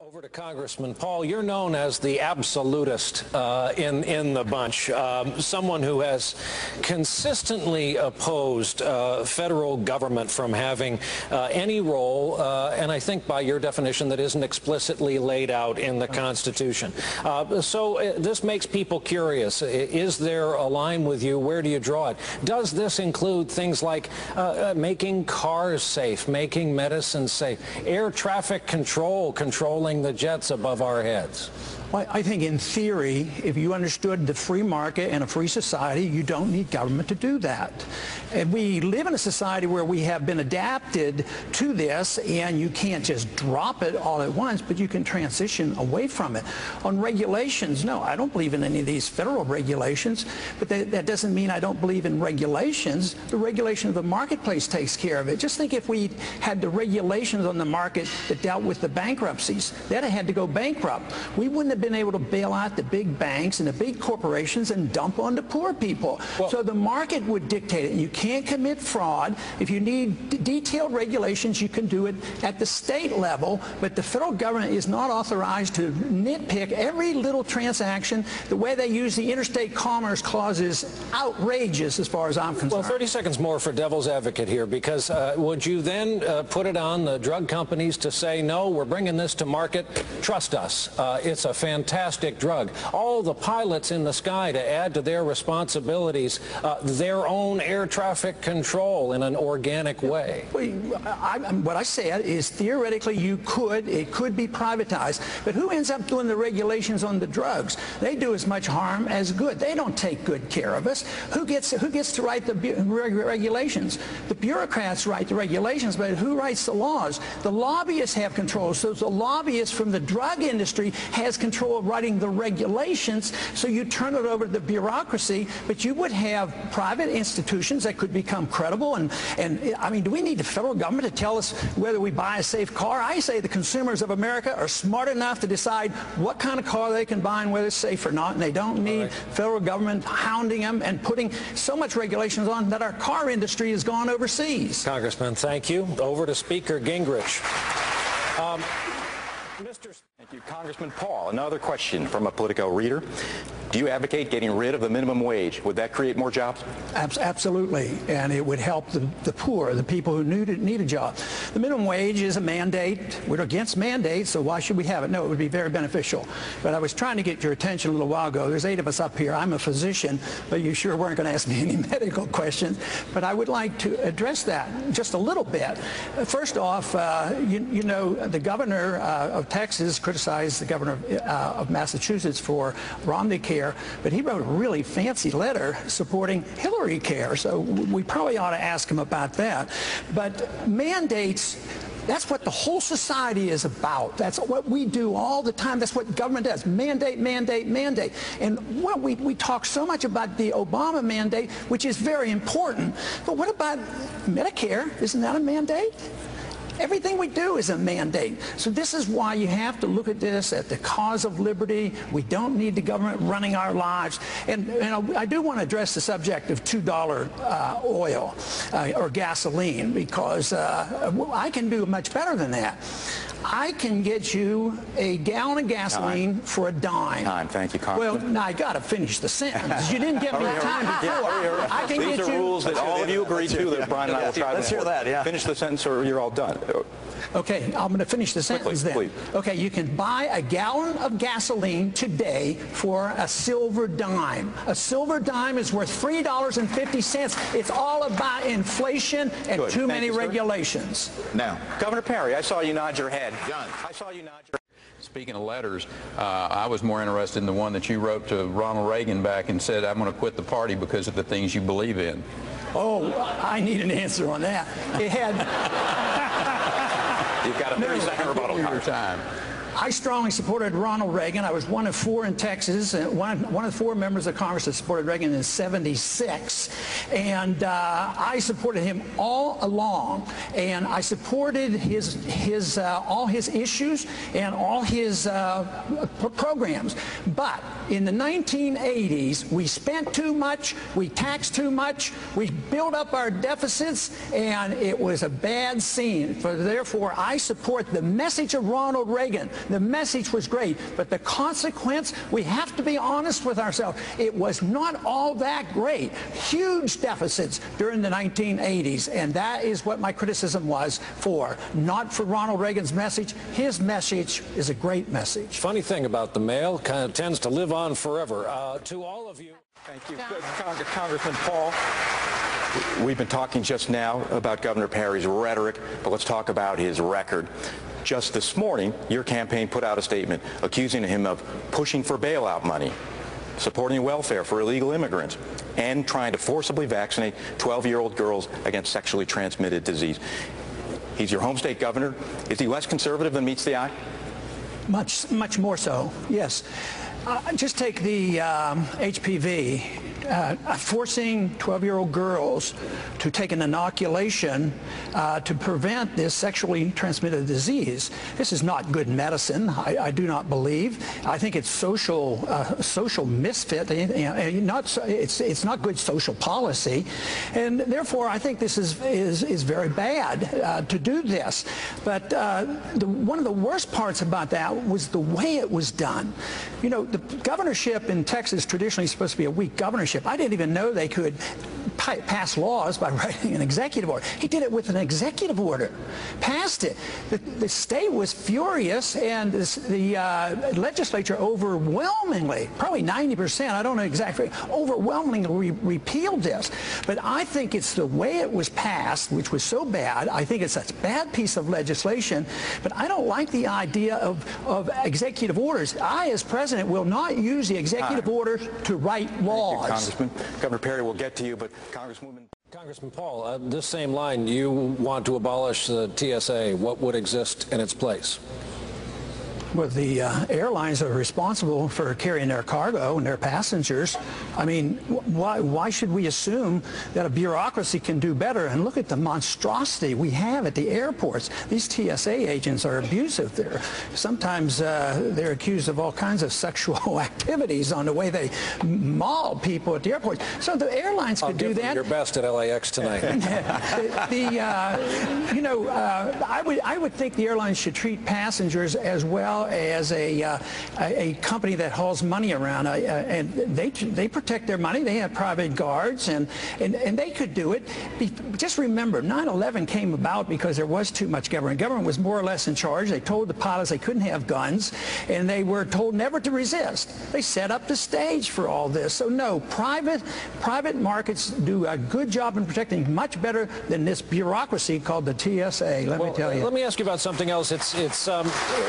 Over to Congressman Paul. You're known as the absolutist in the bunch, someone who has consistently opposed federal government from having any role, and I think by your definition that isn't explicitly laid out in the Constitution. So this makes people curious. Is there a line with you? Where do you draw it? Does this include things like making cars safe, making medicine safe, air traffic control, controlling the jets above our heads? Well, I think in theory, if you understood the free market and a free society, you don't need government to do that. And we live in a society where we have been adapted to this, and you can't just drop it all at once, but you can transition away from it. On regulations, no, I don't believe in any of these federal regulations, but that doesn't mean I don't believe in regulations. The regulation of the marketplace takes care of it. Just think if we had the regulations on the market that dealt with the bankruptcies, that had to go bankrupt. We wouldn't have been able to bail out the big banks and the big corporations and dump on the poor people. Well, so the market would dictate it. You can't commit fraud. If you need detailed regulations, you can do it at the state level, but the federal government is not authorized to nitpick every little transaction. The way they use the interstate commerce clause is outrageous as far as I'm concerned. Well, 30 seconds more for devil's advocate here, because would you then put it on the drug companies to say, no, we're bringing this to market, trust us, it's a fantastic drug. All the pilots in the sky to add to their responsibilities their own air traffic control in an organic way. What I said is theoretically it could be privatized, but who ends up doing the regulations on the drugs? They do as much harm as good. They don't take good care of us. Who gets to write the regulations? The bureaucrats write the regulations, but who writes the laws? The lobbyists have control. So the lobbyist from the drug industry has control of writing the regulations, so you turn it over to the bureaucracy, but you would have private institutions that could become credible. And I mean, do we need the federal government to tell us whether we buy a safe car? I say the consumers of America are smart enough to decide what kind of car they can buy and whether it's safe or not, and they don't need federal government hounding them and putting so much regulations on that our car industry has gone overseas. Congressman, thank you. Over to Speaker Gingrich. Thank you, Congressman Paul. Another question from a Politico reader. Do you advocate getting rid of the minimum wage? Would that create more jobs? Absolutely, and it would help the poor, the people who need a job. The minimum wage is a mandate. We're against mandates, so why should we have it? No, it would be very beneficial. But I was trying to get your attention a little while ago. There's 8 of us up here. I'm a physician, but you sure weren't going to ask me any medical questions. But I would like to address that just a little bit. First off, you know, the governor of Texas criticized the governor of Massachusetts for Romney Care, but he wrote a really fancy letter supporting Hillary Care, so we probably ought to ask him about that. But mandates, that's what the whole society is about. That's what we do all the time. That's what government does. Mandate, mandate, mandate. And well, we talk so much about the Obama mandate, which is very important. But what about Medicare? Isn't that a mandate? Everything we do is a mandate. So this is why you have to look at this at the cause of liberty. We don't need the government running our lives. And I do want to address the subject of $2 oil or gasoline, because I can do much better than that. I can get you a gallon of gasoline for a dime. Thank you, Congressman. Well, now I got to finish the sentence. You didn't give me time before. I can These get are you rules that all of you agreed to that Brian and I will try to Let's hear that, yeah. Finish the sentence or you're all done. Okay, I'm going to finish the sentence then. Please. Okay, you can buy a gallon of gasoline today for a silver dime. A silver dime is worth $3.50. It's all about inflation and too many regulations. Now, Governor Perry, I saw you nod your head. John, I saw you nod your head. Speaking of letters, I was more interested in the one that you wrote to Ronald Reagan back and said, I'm going to quit the party because of the things you believe in. Oh, I need an answer on that. It had... You've got a 30-second rebuttal time. I strongly supported Ronald Reagan. I was one of 4 in Texas, one of 4 members of Congress that supported Reagan in '76. And I supported him all along. And I supported all his issues and all his programs. But in the 1980s, we spent too much, we taxed too much, we built up our deficits, and it was a bad scene. Therefore, I support the message of Ronald Reagan. The message was great, but the consequence, we have to be honest with ourselves. It was not all that great. Huge deficits during the 1980s, and that is what my criticism was for. Not for Ronald Reagan's message. His message is a great message. Funny thing about the mail, kind of tends to live on forever. To all of you. Thank you. Congressman Paul, we've been talking just now about Governor Perry's rhetoric, but let's talk about his record. Just this morning, your campaign put out a statement accusing him of pushing for bailout money, supporting welfare for illegal immigrants, and trying to forcibly vaccinate 12-year-old girls against sexually transmitted disease. He's your home state governor. Is he less conservative than meets the eye? Much more so, yes. Just take the HPV. Forcing 12-year-old girls to take an inoculation to prevent this sexually transmitted disease. This is not good medicine, I do not believe. I think it's social misfit. It's not good social policy, and therefore I think this is very bad to do this. But one of the worst parts about that was the way it was done. You know, the governorship in Texas traditionally is supposed to be a weak governorship. I didn't even know they could pass laws by writing an executive order. He did it with an executive order, passed it. The state was furious, and the legislature overwhelmingly, probably 90%, I don't know exactly, overwhelmingly repealed this. But I think it's the way it was passed, which was so bad. I think it's a bad piece of legislation, but I don't like the idea of executive orders. I, as president, will not use the executive order to write laws. Thank you, Congressman. Governor Perry will get to you, but Congressman Paul, this same line, you want to abolish the TSA. What would exist in its place? Well, the airlines are responsible for carrying their cargo and their passengers. I mean, why should we assume that a bureaucracy can do better? And look at the monstrosity we have at the airports. These TSA agents are abusive. Sometimes they're accused of all kinds of sexual activities on the way they maul people at the airports. So the airlines could do that. I'll give your best at LAX tonight. I would think the airlines should treat passengers as well as a company that hauls money around, and they protect their money. They have private guards, and they could do it. Just remember, 9/11 came about because there was too much government. Government was more or less in charge. They told the pilots they couldn't have guns, and they were told never to resist. They set up the stage for all this. So no, private markets do a good job in protecting, much better than this bureaucracy called the TSA. Let me tell you. Let me ask you about something else. It's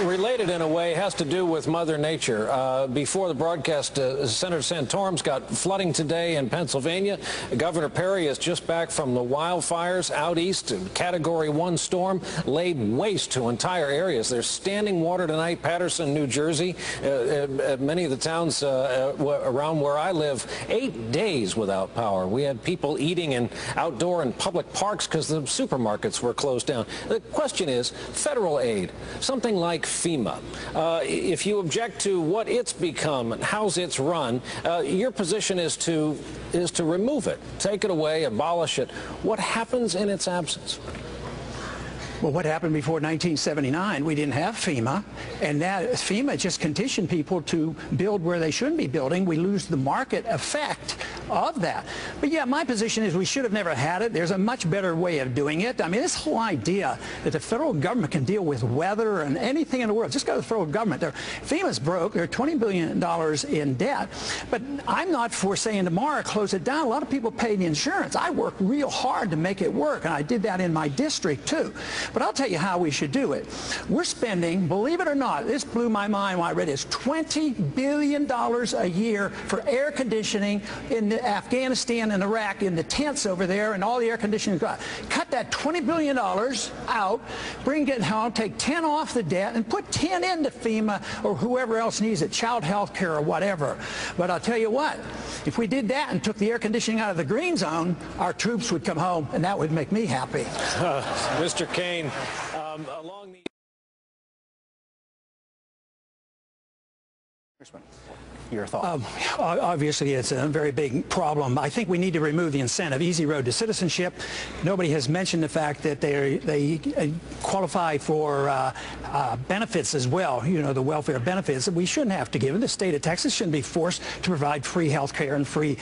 related in a way, has to do with Mother Nature. Before the broadcast, Senator Santorum's got flooding today in Pennsylvania. Governor Perry is just back from the wildfires out east. A Category 1 storm laid waste to entire areas. There's standing water tonight, Paterson, New Jersey. Many of the towns around where I live, 8 days without power. We had people eating in outdoor and public parks because the supermarkets were closed down. The question is, federal aid, something like FEMA. If you object to what it's become and how's it's run, your position is to remove it, take it away, abolish it. What happens in its absence? Well, what happened before 1979? We didn't have FEMA, and that FEMA just conditioned people to build where they shouldn't be building. We lose the market effect of that. But yeah, my position is we should have never had it. There's a much better way of doing it. I mean, this whole idea that the federal government can deal with weather and anything in the world, just go to the federal government. FEMA's broke. They're $20 billion in debt. But I'm not for saying tomorrow, close it down. A lot of people pay the insurance. I worked real hard to make it work, and I did that in my district too. But I'll tell you how we should do it. We're spending, believe it or not, this blew my mind when I read this, $20 billion a year for air conditioning in Afghanistan and Iraq, in the tents over there, and all the air conditioning. Cut that $20 billion out, bring it home, take 10 off the debt, and put 10 into FEMA or whoever else needs it, child health care or whatever. But I'll tell you what, if we did that and took the air conditioning out of the green zone, our troops would come home, and that would make me happy. Mr. Kane, along the... your thoughts? Obviously, it's a very big problem. I think we need to remove the incentive, easy road to citizenship. Nobody has mentioned the fact that they qualify for benefits as well, you know, the welfare benefits that we shouldn't have to give. The state of Texas shouldn't be forced to provide free health care and free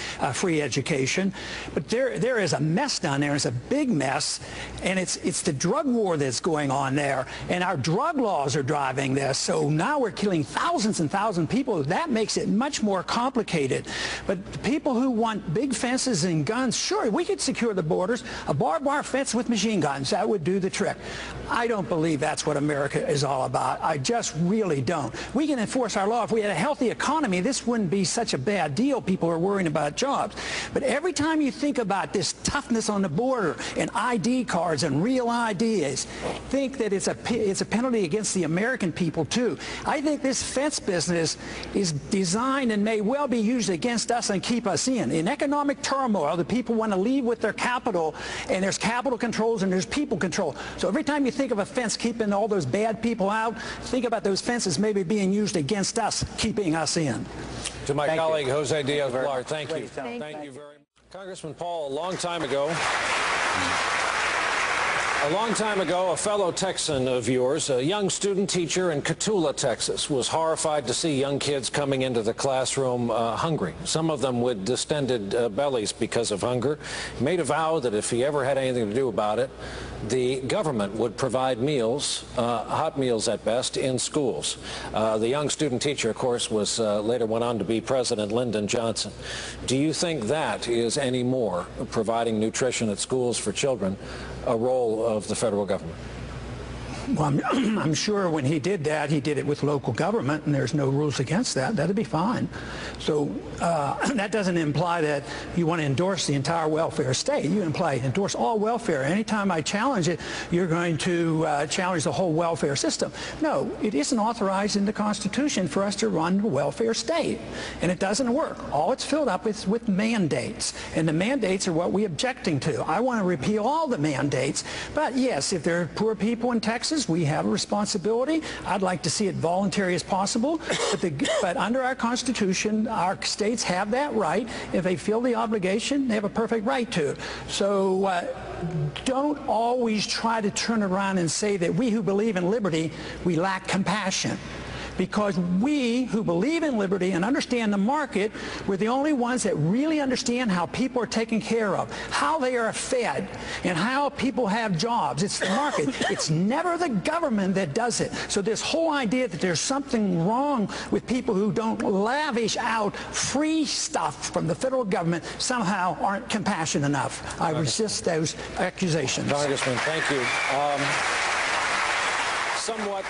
education. But there is a mess down there. It's a big mess, and it's the drug war that's going on there, and our drug laws are driving this. So now we're killing thousands and thousands of people. That makes it much more complicated. But the people who want big fences and guns, sure, we could secure the borders. A barbed wire fence with machine guns, that would do the trick. I don't believe that's what America is all about. I just really don't. We can enforce our law. If we had a healthy economy, this wouldn't be such a bad deal. People are worrying about jobs. But every time you think about this toughness on the border and ID cards and real IDs, think that it's a penalty against the American people too. I think this fence business is designed and may well be used against us and keep us in. In economic turmoil, the people want to leave with their capital, and there's capital controls and there's people control. So every time you think of a fence keeping all those bad people out, think about those fences maybe being used against us, keeping us in. To my colleague, Jose Diaz-Balart, thank you. Thank you very much. Congressman Paul, a long time ago, a fellow Texan of yours, a young student teacher in Cotulla, Texas, was horrified to see young kids coming into the classroom hungry, some of them with distended bellies because of hunger. He made a vow that if he ever had anything to do about it, the government would provide meals, hot meals at best, in schools. The young student teacher, of course, was later went on to be President Lyndon Johnson. Do you think that is any more, providing nutrition at schools for children, a role of the federal government? Well, I'm sure when he did that, he did it with local government, and there's no rules against that. That'd be fine. So that doesn't imply that you want to endorse the entire welfare state. You endorse all welfare. Anytime I challenge it, you're going to challenge the whole welfare system. No, it isn't authorized in the Constitution for us to run a welfare state, and it doesn't work. All it's filled up with mandates, and the mandates are what we're objecting to. I want to repeal all the mandates, but yes, if there are poor people in Texas, we have a responsibility. I'd like to see it voluntary as possible, but under our Constitution, our states have that right. If they feel the obligation, they have a perfect right to. So don't always try to turn around and say that we who believe in liberty, we lack compassion. Because we who believe in liberty and understand the market, we're the only ones that really understand how people are taken care of, how they are fed, and how people have jobs. It's the market. It's never the government that does it. So this whole idea that there's something wrong with people who don't lavish out free stuff from the federal government somehow aren't compassionate enough. I resist those accusations. Congressman, thank you. Somewhat...